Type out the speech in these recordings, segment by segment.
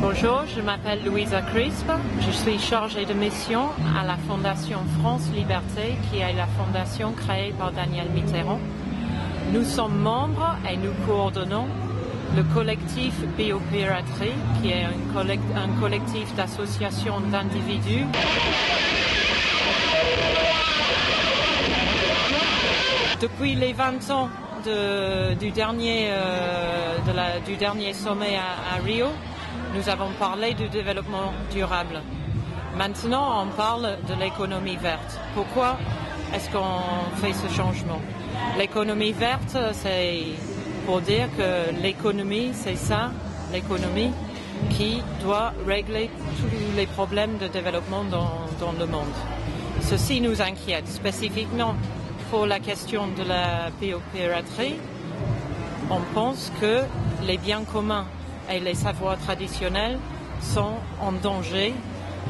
Bonjour, je m'appelle Louisa Crisp. Je suis chargée de mission à la Fondation France Liberté, qui est la fondation créée par Daniel Mitterrand. Nous sommes membres et nous coordonnons le collectif Biopiraterie, qui est un collectif d'associations d'individus depuis les 20 ans du dernier sommet à Rio. Nous avons parlé du développement durable. Maintenant, on parle de l'économie verte. Pourquoi est-ce qu'on fait ce changement? L'économie verte, c'est pour dire que l'économie, c'est ça, l'économie qui doit régler tous les problèmes de développement dans le monde. Ceci nous inquiète spécifiquement pour la question de la biopiraterie. On pense que les biens communs et les savoirs traditionnels sont en danger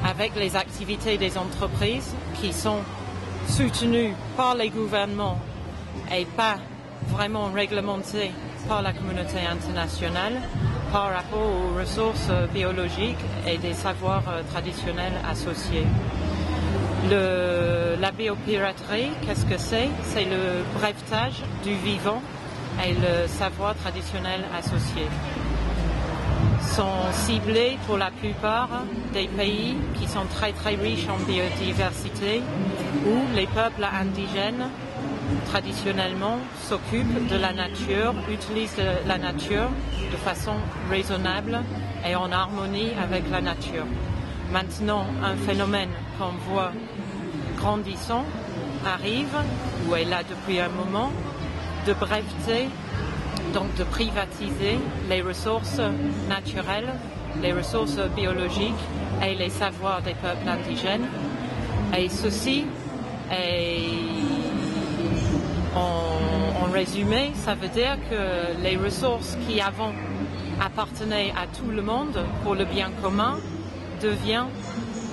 avec les activités des entreprises qui sont soutenues par les gouvernements et pas vraiment réglementées par la communauté internationale par rapport aux ressources biologiques et des savoirs traditionnels associés. La biopiraterie, qu'est-ce que c'est? C'est le brevetage du vivant et le savoir traditionnel associé. Sont ciblés pour la plupart des pays qui sont très très riches en biodiversité, où les peuples indigènes traditionnellement s'occupent de la nature, utilisent la nature de façon raisonnable et en harmonie avec la nature. Maintenant, un phénomène qu'on voit grandissant arrive, ou est là depuis un moment, de breveter, donc de privatiser les ressources naturelles, les ressources biologiques et les savoirs des peuples indigènes. Et ceci en résumé, ça veut dire que les ressources qui avant appartenaient à tout le monde pour le bien commun deviennent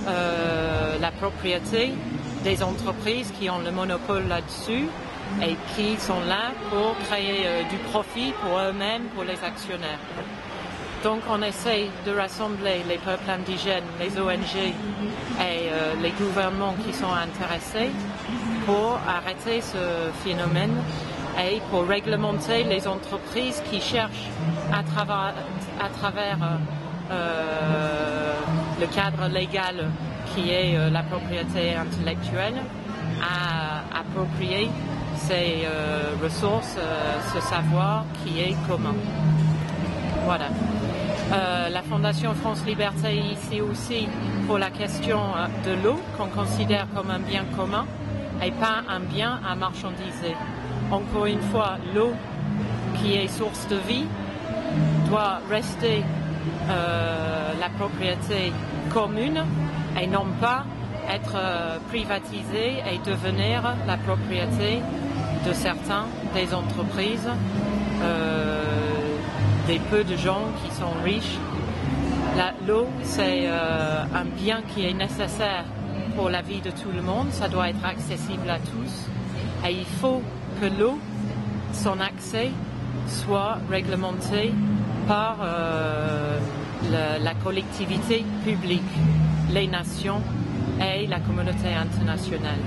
la propriété des entreprises qui ont le monopole là-dessus et qui sont là pour créer du profit pour eux-mêmes, pour les actionnaires. Donc on essaie de rassembler les peuples indigènes, les ONG et les gouvernements qui sont intéressés pour arrêter ce phénomène et pour réglementer les entreprises qui cherchent à travers le cadre légal qui est la propriété intellectuelle à approprier ces ressources, ce savoir qui est commun. Voilà. La Fondation France Liberté est ici aussi pour la question de l'eau qu'on considère comme un bien commun et pas un bien à marchandiser. Encore une fois, l'eau qui est source de vie doit rester la propriété commune et non pas être privatisée et devenir la propriété de certains des entreprises, des peu de gens qui sont riches. L'eau, c'est un bien qui est nécessaire pour la vie de tout le monde, ça doit être accessible à tous et il faut que l'eau, son accès, soit réglementé par la collectivité publique, les nations et la communauté internationale.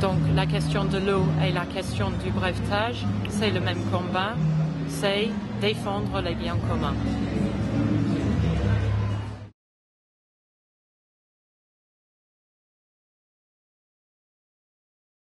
Donc la question de l'eau et la question du brevetage, c'est le même combat, c'est défendre les biens communs.